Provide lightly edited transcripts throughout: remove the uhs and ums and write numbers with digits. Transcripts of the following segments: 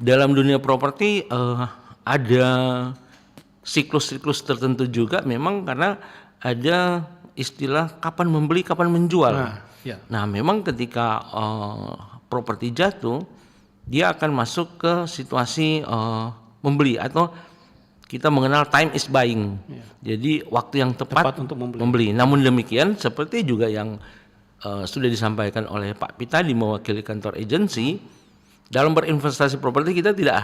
dalam dunia properti ada siklus-siklus tertentu juga memang karena ada istilah kapan membeli, kapan menjual. Nah, memang ketika properti jatuh, dia akan masuk ke situasi membeli atau kita mengenal time is buying. Jadi waktu yang tepat untuk membeli. Namun demikian seperti juga yang sudah disampaikan oleh Pak Pita di mewakili kantor agensi, dalam berinvestasi properti kita tidak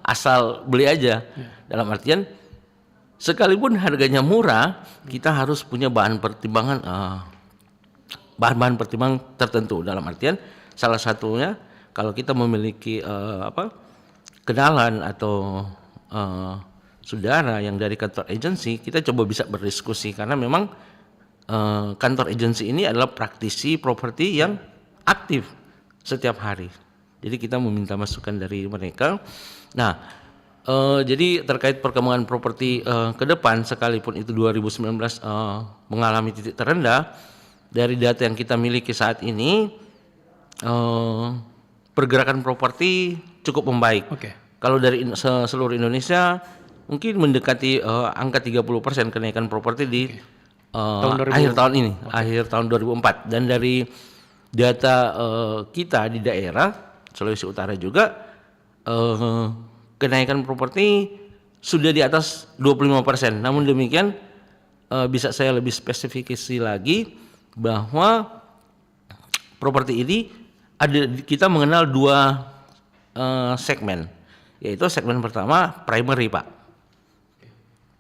asal beli aja. Dalam artian sekalipun harganya murah, kita harus punya bahan pertimbangan bahan-bahan pertimbangan tertentu. Dalam artian salah satunya kalau kita memiliki kenalan atau saudara yang dari kantor agensi, kita coba bisa berdiskusi karena memang kantor agensi ini adalah praktisi properti yang aktif setiap hari. Jadi kita meminta masukan dari mereka. Nah, jadi terkait perkembangan properti ke depan, sekalipun itu 2019 mengalami titik terendah, dari data yang kita miliki saat ini, pergerakan properti cukup membaik. Kalau dari seluruh Indonesia mungkin mendekati angka 30% kenaikan properti di akhir tahun ini, akhir tahun 2004. Dan dari data kita di daerah Sulawesi Utara juga kenaikan properti sudah di atas 25%. Namun demikian bisa saya lebih spesifikasi lagi bahwa properti ini kita mengenal dua segmen, yaitu segmen pertama primary, Pak.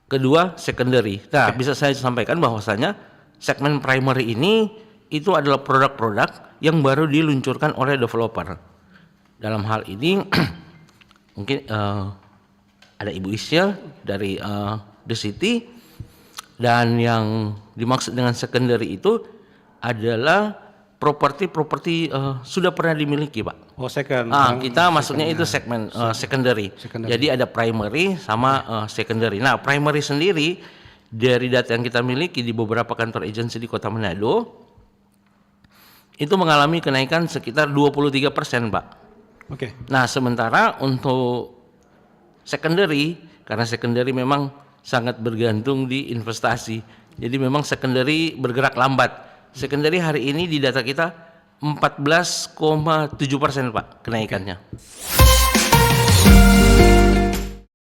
Kedua secondary. Nah, bisa saya sampaikan bahwasanya segmen primary ini itu adalah produk-produk yang baru diluncurkan oleh developer. Dalam hal ini mungkin ada Ibu Isya dari The City, dan yang dimaksud dengan secondary itu adalah properti sudah pernah dimiliki, Pak. Second. Kita masuknya itu segmen secondary. Jadi ada primary sama secondary. Nah, primary sendiri dari data yang kita miliki di beberapa kantor agensi di Kota Manado itu mengalami kenaikan sekitar 23%, Pak. Nah, sementara untuk secondary, karena secondary memang sangat bergantung di investasi, jadi memang secondary bergerak lambat. Secondary hari ini di data kita 14,7%, Pak, kenaikannya.